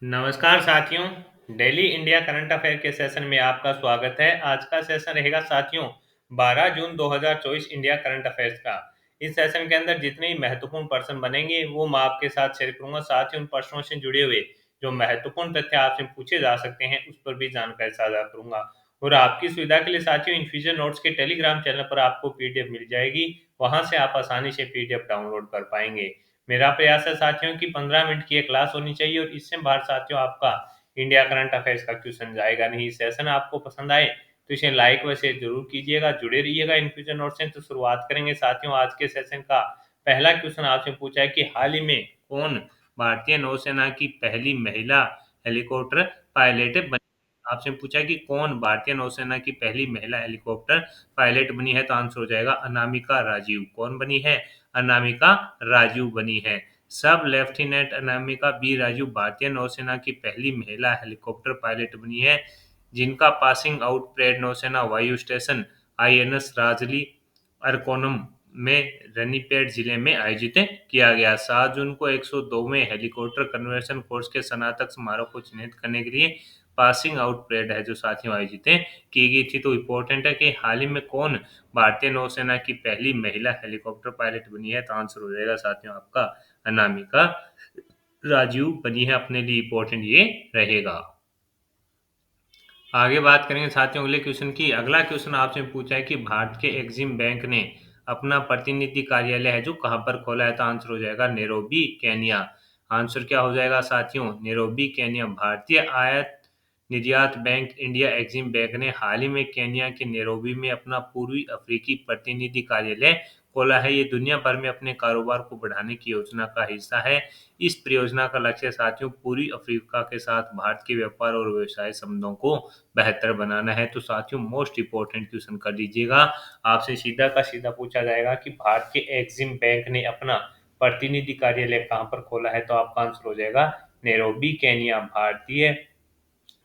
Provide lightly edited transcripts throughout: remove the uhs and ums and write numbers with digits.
नमस्कार साथियों। Daily India current affair के सेशन में आपका स्वागत है। आज का सेशन रहेगा साथियों 12 जून 2024 इंडिया करंट अफेयर्स का। इस सेशन के अंदर जितने ही महत्वपूर्ण प्रश्न बनेंगे वो मैं आपके साथ शेयर करूंगा। साथ ही उन प्रश्नों से जुड़े हुए जो महत्वपूर्ण तथ्य आपसे पूछे जा सकते हैं उस पर भी जानकारी साझा करूंगा। और आपकी सुविधा के लिए साथियों इन्फ्यूजन नोट्स के टेलीग्राम चैनल पर आपको पीडीएफ मिल जाएगी। वहां से आप आसानी से पीडीएफ डाउनलोड कर पाएंगे। मेरा प्रयास है साथियों की 15 मिनट की एक क्लास होनी चाहिए और इससे बाहर साथियों आपका इंडिया करंट अफेयर्स का क्वेश्चन जाएगा नहीं। सेशन आपको पसंद आए तो इसे लाइक व शेयर जरूर कीजिएगा। जुड़े रहिएगा इन्फ्यूजन नोट से। तो शुरुआत करेंगे साथियों आज के सेशन का। पहला क्वेश्चन आपसे पूछा है कि हाल ही में कौन भारतीय नौसेना की पहली महिला हेलीकॉप्टर पायलट बनी। आपसे पूछा है कि कौन भारतीय नौसेना की पहली महिला हेलीकॉप्टर पायलट बनी है, तो आंसर हो जाएगा अनामिका राजीव। कौन बनी है? अनामिका राजू बनी है। सब लेफ्टिनेंट अनामिका बी राजू भारतीय नौसेना की पहली महिला हेलीकॉप्टर पायलट बनी है, जिनका पासिंग आउट परेड नौसेना वायु स्टेशन आईएनएस राजली अरकोनम में रनीपेड जिले में आयोजित किया गया। 7 जून को 102वें हेलीकॉप्टर कन्वर्शन कोर्स के स्नातक समारोह को चिन्हित करने के लिए पासिंग आउट परेड है जो साथियों आयोजित की गई थी। तो इम्पोर्टेंट है कि हाल ही में कौन भारतीय नौसेना की पहली महिला हेलीकॉप्टर पायलट बनी है, तो आंसर हो जाएगा साथियों आपका अनामिका राजीव बनी है। अपने लिए इम्पोर्टेंट ये रहेगा। आगे बात करेंगे साथियों अगले क्वेश्चन की। अगला क्वेश्चन आपसे पूछा है कि भारत के एक्सिम बैंक ने अपना प्रतिनिधि कार्यालय है जो कहां पर खोला है, तो आंसर हो जाएगा नैरोबी केन्या। आंसर क्या हो जाएगा साथियों? Nairobi Kenya. भारतीय आयात निर्यात बैंक इंडिया एक्सिम बैंक ने हाल ही में केन्या के नैरोबी में अपना पूर्वी अफ्रीकी प्रतिनिधि कार्यालय खोला है। ये दुनिया भर में अपने कारोबार को बढ़ाने की योजना का हिस्सा है। इस परियोजना का लक्ष्य साथियों पूर्वी अफ्रीका के साथ भारत के व्यापार और व्यवसाय संबंधों को बेहतर बनाना है। तो साथियों मोस्ट इम्पोर्टेंट क्वेश्चन कर लीजिएगा। आपसे सीधा का सीधा पूछा जाएगा कि भारत के एक्सिम बैंक ने अपना प्रतिनिधि कार्यालय कहां पर खोला है, तो आपका आंसर हो जाएगा नैरोबी केन्या। भारतीय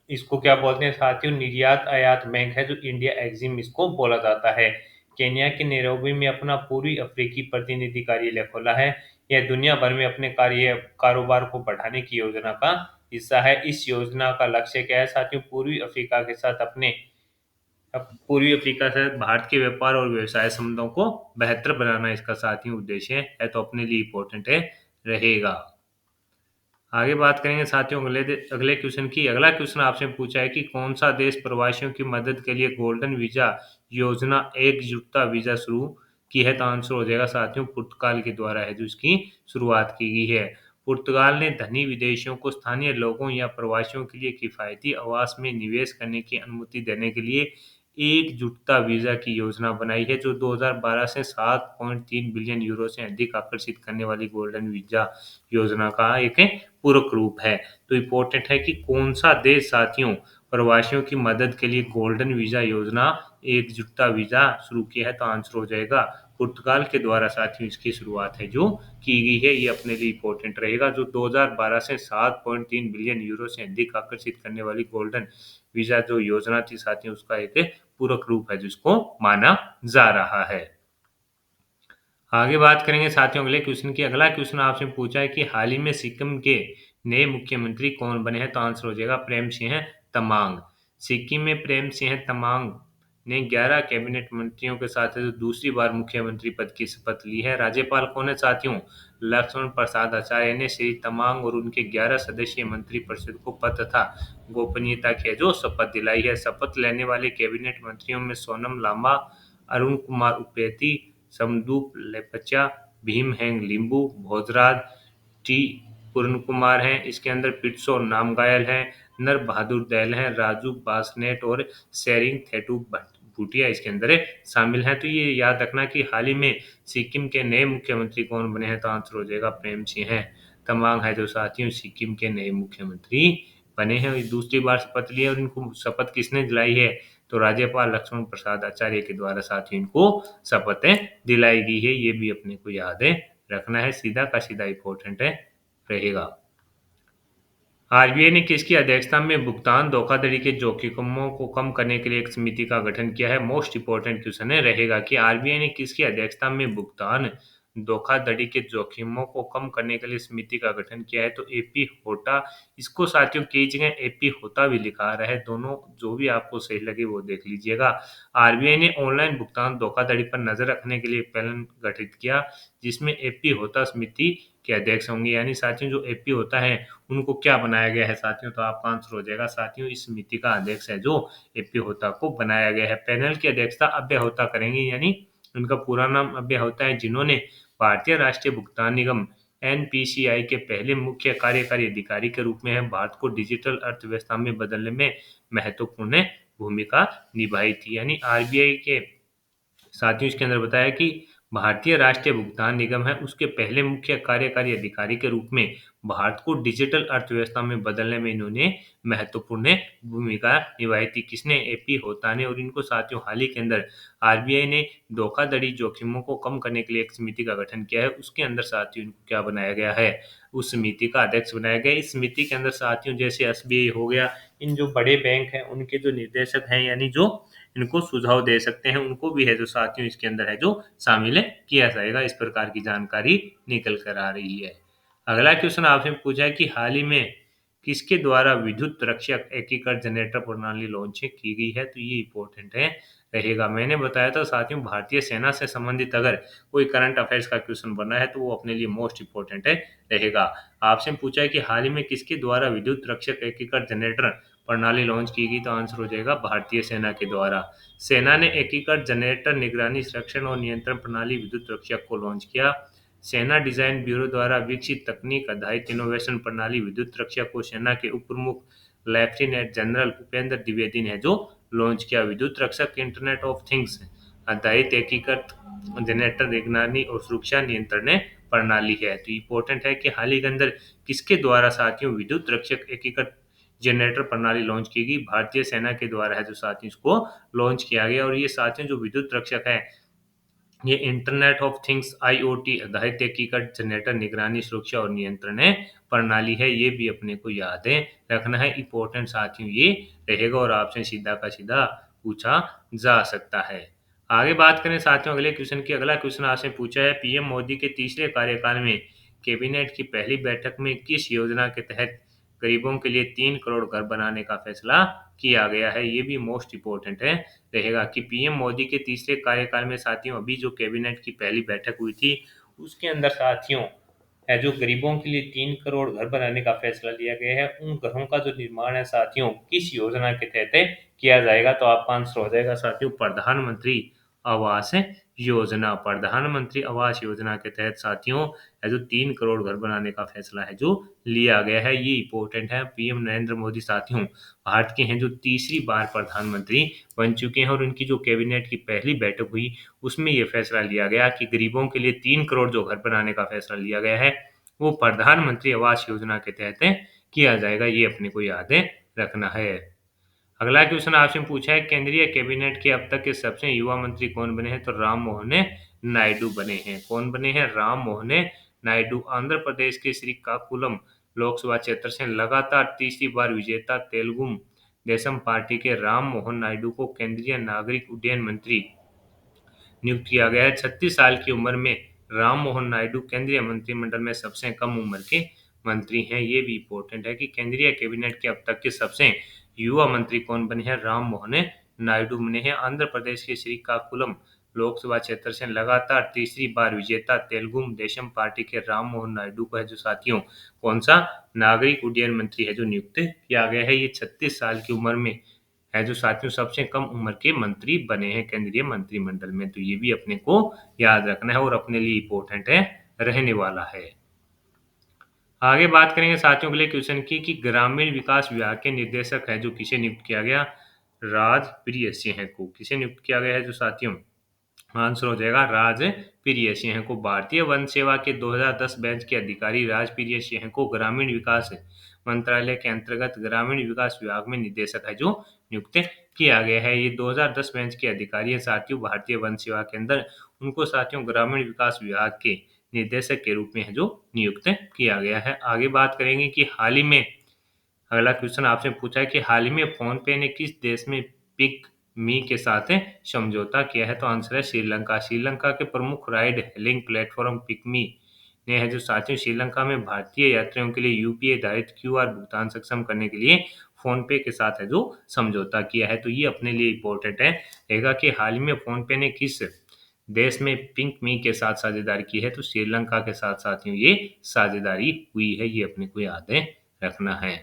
इसको क्या बोलते हैं साथियों? निर्यात आयात बैंक है जो इंडिया एक्सिम इसको बोला जाता है। केन्या के नैरोबी में अपना पूर्वी अफ्रीकी प्रतिनिधि कार्यालय खोला है। यह दुनिया भर में अपने कारोबार को बढ़ाने की योजना का हिस्सा है। इस योजना का लक्ष्य क्या है साथियों? पूर्वी अफ्रीका के साथ अपने अब पूर्वी अफ्रीका से भारत के व्यापार और व्यवसाय संबंधों को बेहतर बनाना इसका साथियों उद्देश्य है, तो अपने लिए इम्पोर्टेंट है रहेगा। आगे बात करेंगे साथियों अगले क्वेश्चन की। अगला क्वेश्चन आपसे पूछा है कि कौन सा देश प्रवासियों की मदद के लिए गोल्डन वीजा योजना एकजुटता वीजा शुरू की है, तो आंसर हो जाएगा साथियों पुर्तगाल के द्वारा है जो इसकी शुरुआत की गई है। पुर्तगाल ने धनी विदेशियों को स्थानीय लोगों या प्रवासियों के लिए किफायती आवास में निवेश करने की अनुमति देने के लिए एकजुटता वीजा की योजना बनाई है, जो 2012 से 7.3 बिलियन यूरो से अधिक आकर्षित करने वाली गोल्डन वीजा योजना का एक पूरक रूप है। तो इम्पोर्टेंट है कि कौन सा देश साथियों प्रवासियों की मदद के लिए गोल्डन वीजा योजना एकजुटता वीजा शुरू किया है, तो आंसर हो जाएगा पुर्तगाल के द्वारा साथियों इसकी शुरुआत है जो की गई है। ये अपने लिए इम्पोर्टेंट रहेगा। जो 2012 से 7.3 बिलियन यूरो से अधिक आकर्षित करने वाली गोल्डन वीजा जो योजना थी साथियों उसका एक पूरक रूप है जिसको माना जा रहा है। आगे बात करेंगे साथियों अगले क्वेश्चन की। अगला क्वेश्चन आपसे पूछा है कि हाल ही में सिक्किम के नए मुख्यमंत्री कौन बने हैं, तो आंसर हो जाएगा प्रेम सिंह तमांग। सिक्किम में प्रेम सिंह तमांग ने 11 कैबिनेट मंत्रियों के साथ दूसरी बार मुख्यमंत्री पद की शपथ ली है। राज्यपाल कौन है साथियों? लक्ष्मण प्रसाद आचार्य ने श्री तमांग और उनके 11 सदस्यीय मंत्रिपरिषद को पद तथा गोपनीयता की जो शपथ दिलाई है। शपथ लेने वाले कैबिनेट मंत्रियों में सोनम लांबा, अरुण कुमार उप्रेती, समदूप लेपचा, भीम हैंग लिंबू, भोजराज टी पूर्ण कुमार हैं। इसके अंदर पिट्सो नामगायल हैं, नर बहादुर दैल हैं, राजू बासनेट और शेरिंग थेटू भूटिया इसके अंदर शामिल हैं। तो ये याद रखना कि हाल ही में सिक्किम के नए मुख्यमंत्री कौन बने हैं, तो आंसर हो जाएगा प्रेम सिंह है तमांग है जो साथियों सिक्किम के नए मुख्यमंत्री बने हैं। और दूसरी बार शपथ ली है और इनको शपथ किसने दिलाई है, तो राज्यपाल लक्ष्मण प्रसाद आचार्य के द्वारा साथियों इनको शपथें दिलाई गई है। ये भी अपने को याद है रखना है, सीधा का सीधा इम्पोर्टेंट है रहेगा। आरबीआई ने किसकी अध्यक्षता में भुगतान धोखाधड़ी के जोखिमों को कम करने के लिए एक समिति का गठन किया है? मोस्ट इंपोर्टेंट क्वेश्चन है रहेगा कि आरबीआई ने किसकी अध्यक्षता में भुगतान धोखाधड़ी के जोखिमों को कम करने के लिए समिति का गठन किया है। तो एपी होटा, इसको साथियों कई जगह एपी होता भी लिखा आ रहा है, दोनों जो भी आपको सही लगे वो देख लीजिएगा। आरबीआई ने ऑनलाइन भुगतान धोखाधड़ी पर नजर रखने के लिए एक पैनल गठित किया, जिसमें एपी होता समिति के अध्यक्ष होंगे। यानी साथियों जो एपी होता है उनको क्या बनाया गया है साथियों, तो आपका आंसर हो जाएगा साथियों इस समिति का अध्यक्ष है जो एपी होता को बनाया गया है। पैनल की अध्यक्षता अभय होता करेंगे, यानी उनका पूरा नाम अभय होता है, जिन्होंने भारतीय राष्ट्रीय भुगतान निगम एनपीसीआई के पहले मुख्य कार्यकारी अधिकारी के रूप में है भारत को डिजिटल अर्थव्यवस्था में बदलने में महत्वपूर्ण भूमिका निभाई थी। यानी आरबीआई के साथ ही इसके अंदर बताया कि भारतीय राष्ट्रीय भुगतान निगम है उसके पहले मुख्य कार्यकारी अधिकारी के रूप में भारत को डिजिटल अर्थव्यवस्था में बदलने में इन्होंने महत्वपूर्ण भूमिका निभाई थी। किसने, एपी होता ने। और इनको साथियों हाल ही के अंदर आरबीआई ने धोखाधड़ी जोखिमों को कम करने के लिए एक समिति का गठन किया है, उसके अंदर साथियों इनको क्या बनाया गया है, उस समिति का अध्यक्ष बनाया गया। इस समिति के अंदर साथियों जैसे एसबीआई हो गया, इन जो बड़े बैंक हैं उनके जो निर्देशक हैं, यानी जो इनको सुझाव दे सकते हैं, उनको भी है जो साथियों इसके अंदर है जो शामिल किया जाएगा। इस प्रकार की जानकारी निकल कर आ रही है। अगला क्वेश्चन आपसे पूछा है कि हाल ही में किसके द्वारा विद्युत रक्षक एकीकृत जनरेटर प्रणाली लॉन्च की गई है, तो ये इंपॉर्टेंट है रहेगा। मैंने बताया था साथियों भारतीय सेना से संबंधित अगर कोई करंट अफेयर्स का क्वेश्चन बना है तो वो अपने लिए मोस्ट इंपॉर्टेंट है रहेगा। आपसे पूछा है कि हाल ही में किसके द्वारा विद्युत रक्षक एकीकृत जनरेटर प्रणाली लॉन्च की गई, तो आंसर हो जाएगा भारतीय सेना के द्वारा। सेना ने एकीकृत जनरेटर निगरानी संरक्षण और नियंत्रण प्रणाली विद्युत रक्षक को लॉन्च किया। सेना डिजाइन ब्यूरो द्वारा विकसित तकनीक आधारित इनोवेशन प्रणाली विद्युत रक्षक को सेना के उप प्रमुख लेफ्टिनेंट जनरल उपेंद्र द्विवेदी ने जो लॉन्च किया। विद्युत रक्षक इंटरनेट ऑफ थिंग्स आधारित एकीकृत जनरेटर निगरानी और सुरक्षा नियंत्रण प्रणाली है। तो इम्पोर्टेंट है कि हाल ही के अंदर किसके द्वारा साथियों विद्युत रक्षक एकीकृत जनरेटर प्रणाली लॉन्च की गई, भारतीय सेना के द्वारा है जो साथियों इसको लॉन्च किया गया। और ये साथियों जो विद्युत रक्षक है ये इंटरनेट ऑफ थिंग्स आईओटी आधारित एकीकृत जनरेटर निगरानी सुरक्षा और नियंत्रण प्रणाली है। ये भी अपने को याद है रखना है, इंपॉर्टेंट साथियों ये रहेगा और आपसे सीधा का सीधा पूछा जा सकता है। आगे बात करें साथियों अगले क्वेश्चन की। अगला क्वेश्चन आपसे पूछा है पीएम मोदी के तीसरे कार्यकाल में कैबिनेट की पहली बैठक में किस योजना के तहत गरीबों के लिए 3 करोड़ घर बनाने का फैसला किया गया है। ये भी मोस्ट इंपॉर्टेंट है रहेगा कि पीएम मोदी के तीसरे कार्यकाल में साथियों अभी जो कैबिनेट की पहली बैठक हुई थी उसके अंदर साथियों है जो गरीबों के लिए 3 करोड़ घर बनाने का फैसला लिया गया है। उन घरों का जो निर्माण है साथियों किस योजना के तहत किया जाएगा, तो आपका आंसर हो जाएगा साथियों प्रधानमंत्री आवास योजना। प्रधानमंत्री आवास योजना के तहत साथियों है जो 3 करोड़ घर बनाने का फैसला है जो लिया गया है। ये इंपॉर्टेंट है। पीएम नरेंद्र मोदी साथियों भारत के हैं जो तीसरी बार प्रधानमंत्री बन चुके हैं और उनकी जो कैबिनेट की पहली बैठक हुई उसमें ये फैसला लिया गया कि गरीबों के लिए 3 करोड़ जो घर बनाने का फैसला लिया गया है वो प्रधानमंत्री आवास योजना के तहत किया जाएगा। ये अपने को याद रखना है। अगला क्वेश्चन आपसे पूछा है केंद्रीय कैबिनेट के अब तक के सबसे युवा मंत्री कौन बने हैं, तो राम मोहन नायडू बने हैं। कौन बने हैं, राम मोहन नायडू। आंध्र प्रदेश के श्रीकाकुलम लोकसभा क्षेत्र से लगातार तीसरी बार विजेता तेलुगु देशम पार्टी के राम मोहन नायडू को केंद्रीय नागरिक उड्डयन मंत्री नियुक्त किया गया है। 36 साल की उम्र में राम मोहन नायडू केंद्रीय मंत्रिमंडल में सबसे कम उम्र के मंत्री हैं। ये भी इम्पोर्टेंट है कि केंद्रीय कैबिनेट के अब तक के सबसे युवा मंत्री कौन बने हैं, राम मोहन नायडू बने हैं। आंध्र प्रदेश के श्रीकाकुलम लोकसभा क्षेत्र से लगातार तीसरी बार विजेता तेलुगु देशम पार्टी के राम मोहन नायडू को है जो साथियों कौन सा नागरिक उड्डयन मंत्री है जो नियुक्त किया गया है। ये 36 साल की उम्र में है जो साथियों सबसे कम उम्र के मंत्री बने हैं केंद्रीय मंत्रिमंडल में। तो ये भी अपने को याद रखना है और अपने लिए इम्पोर्टेंट है रहने वाला है। आगे बात करेंगे साथियों अगले क्वेश्चन की कि ग्रामीण विकास विभाग के निर्देशक है जो किसे नियुक्त किया गया, राज प्रिय सिंह को किसे नियुक्त किया गया है जो साथियों आंसर हो जाएगा राज प्रिय सिंह को। भारतीय वन सेवा के 2010 बैच के अधिकारी राज प्रिय सिंह को ग्रामीण विकास मंत्रालय के अंतर्गत ग्रामीण विकास विभाग में निदेशक है जो नियुक्त किया गया है। ये 2010 बैच के अधिकारी है साथियों भारतीय वन सेवा के अंदर, उनको साथियों ग्रामीण विकास विभाग के निर्देशक के रूप में है जो नियुक्त किया गया है। आगे बात करेंगे कि हाल ही में अगला क्वेश्चन आपसे पूछा है कि हाल ही में फोन पे ने किस देश में पिक मी के साथ समझौता किया है? तो आंसर है श्रीलंका। श्रीलंका के प्रमुख राइड हेलिंग प्लेटफॉर्म पिकमी ने है जो साथियों श्रीलंका में भारतीय यात्रियों के लिए यूपीआई आधारित क्यूआर भुगतान सक्षम करने के लिए फोन पे के साथ है जो समझौता किया है। तो ये अपने लिए इम्पोर्टेंट है रहेगा कि हाल ही में फोन पे ने किस देश में पिंक मी के साथ साझेदारी की है? तो श्रीलंका के साथ साथियों ये साझेदारी हुई है, ये अपने को याद रखना है।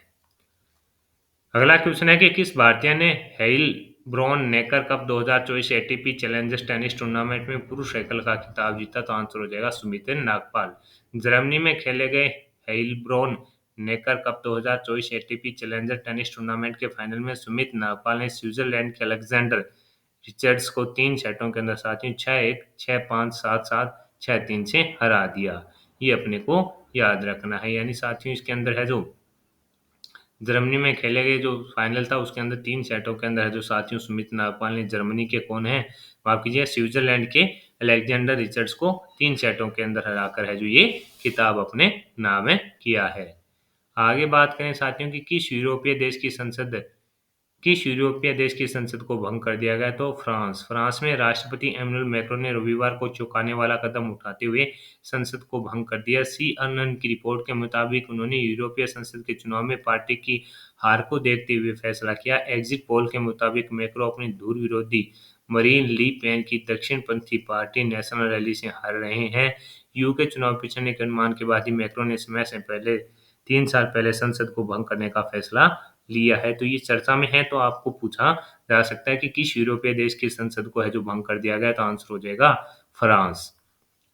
अगला क्वेश्चन है कि किस भारतीय ने Heilbronn Neckar cup 2024 ATP challengers tennis tournament में पुरुष एकल का खिताब जीता? तो आंसर हो जाएगा सुमित नागपाल। जर्मनी में खेले गए Heilbronn Neckar cup 2024 ATP challenger tennis tournament के फाइनल में सुमित नागपाल ने स्विट्जरलैंड के अलेक्जेंडर रिचर्ड्स को 3 सेटों के अंदर साथियों 6-1, 6-5, 7-7, 6-3 से हरा दिया। ये अपने को याद रखना है। यानी साथियों इसके अंदर है जो जर्मनी में खेले गए जो फाइनल था उसके अंदर 3 सेटों के अंदर है जो साथियों सुमित नागपाल ने जर्मनी के कौन है माफ कीजिए स्विट्जरलैंड के अलेक्जेंडर रिचर्ड्स को 3 सेटों के अंदर हराकर है जो ये खिताब अपने नाम किया है। आगे बात करें साथियों की किस यूरोपीय देश की संसद किस यूरोपीय देश की संसद को भंग कर दिया गया? तो फ्रांस। फ्रांस में राष्ट्रपति एमैनुअल मैक्रोन ने रविवार को चौंकाने वाला कदम उठाते हुए संसद को भंग कर दिया। CNN की रिपोर्ट के मुताबिक उन्होंने यूरोपीय संसद के चुनाव में पार्टी की हार को देखते हुए फैसला किया। एग्जिट पोल के मुताबिक मैक्रो अपनी धुर विरोधी मरीन ली पेन की दक्षिणपंथी पार्टी नेशनल रैली से हार रहे हैं। यूके चुनाव पिछड़ने के अनुमान के बाद ही मैक्रो ने समय से पहले 3 साल पहले संसद को भंग करने का फैसला लिया है। तो ये चर्चा में है तो आपको पूछा जा सकता है कि किस यूरोपीय देश की संसद को है जो भंग कर दिया गया? तो आंसर हो जाएगा फ्रांस।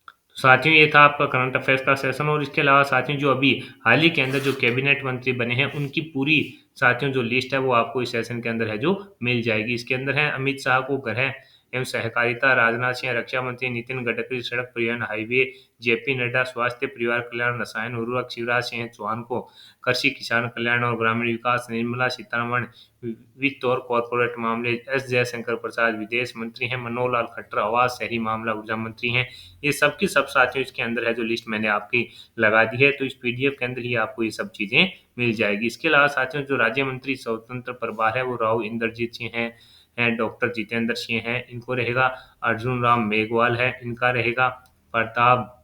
तो साथियों ये था आपका करंट अफेयर्स का सेशन और इसके अलावा साथियों जो अभी हाल ही के अंदर जो कैबिनेट मंत्री बने हैं उनकी पूरी साथियों जो लिस्ट है वो आपको इस सेशन के अंदर है जो मिल जाएगी। इसके अंदर है अमित शाह को गृह एवं सहकारिता, राजनाथ सिंह रक्षा मंत्री, नितिन गडकरी सड़क परिवहन हाईवे, जेपी नड्डा स्वास्थ्य परिवार कल्याण रसायन उर्वरक, शिवराज सिंह चौहान को कृषि किसान कल्याण और ग्रामीण विकास, निर्मला सीतारमण वित्त और कॉरपोरेट मामले, एस जयशंकर प्रसाद विदेश मंत्री हैं, मनोहर लाल खट्टर आवास शहरी मामला ऊर्जा मंत्री हैं। ये सब की सब साथियों इसके अंदर है जो लिस्ट मैंने आपकी लगा दी है तो इस पीडीएफ के अंदर ही आपको ये सब चीजें मिल जाएगी। इसके अलावा साथियों जो राज्य मंत्री स्वतंत्र प्रभार है वो राव इंद्रजीत सिंह हैं, डॉक्टर जितेंद्र सिंह हैं, इनको रहेगा। अर्जुन राम मेघवाल है, इनका रहेगा। प्रताप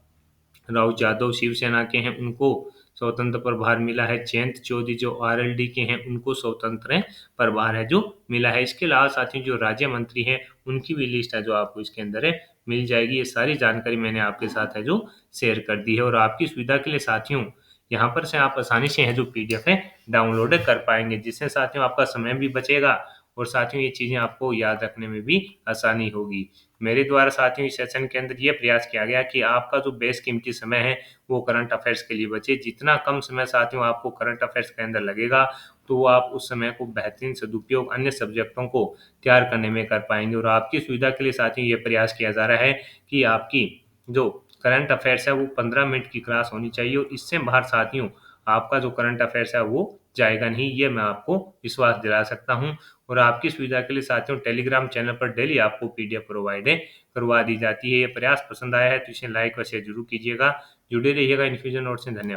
राव जाधव शिवसेना के हैं, उनको स्वतंत्र प्रभार मिला है। जयंत चौधरी जो आरएलडी के हैं उनको स्वतंत्र प्रभार है जो मिला है। इसके अलावा साथियों जो राज्य मंत्री हैं उनकी भी लिस्ट है जो आपको इसके अंदर मिल जाएगी। ये सारी जानकारी मैंने आपके साथ है जो शेयर कर दी है और आपकी सुविधा के लिए साथियों यहाँ पर से आप आसानी से है जो पीडीएफ है डाउनलोड कर पाएंगे, जिससे साथियों आपका समय भी बचेगा और साथियों ये चीज़ें आपको याद रखने में भी आसानी होगी। मेरे द्वारा साथियों इस सेशन के अंदर ये प्रयास किया गया कि आपका जो बेशकीमती समय है वो करंट अफेयर्स के लिए बचे। जितना कम समय साथियों आपको करंट अफेयर्स के अंदर लगेगा तो वो आप उस समय को बेहतरीन सदुपयोग अन्य सब्जेक्टों को तैयार करने में कर पाएंगे। और आपकी सुविधा के लिए साथियों ये प्रयास किया जा रहा है कि आपकी जो करंट अफेयर्स है वो 15 मिनट की क्लास होनी चाहिए और इससे बाहर साथियों आपका जो करंट अफेयर्स है वो जाएगा नहीं, ये मैं आपको विश्वास दिला सकता हूँ। और आपकी सुविधा के लिए साथियों टेलीग्राम चैनल पर डेली आपको पीडीएफ प्रोवाइड करवा दी जाती है। ये प्रयास पसंद आया है तो इसे लाइक व शेयर जरूर कीजिएगा। जुड़े रहिएगा इन्फ्यूजन नोट से। धन्यवाद।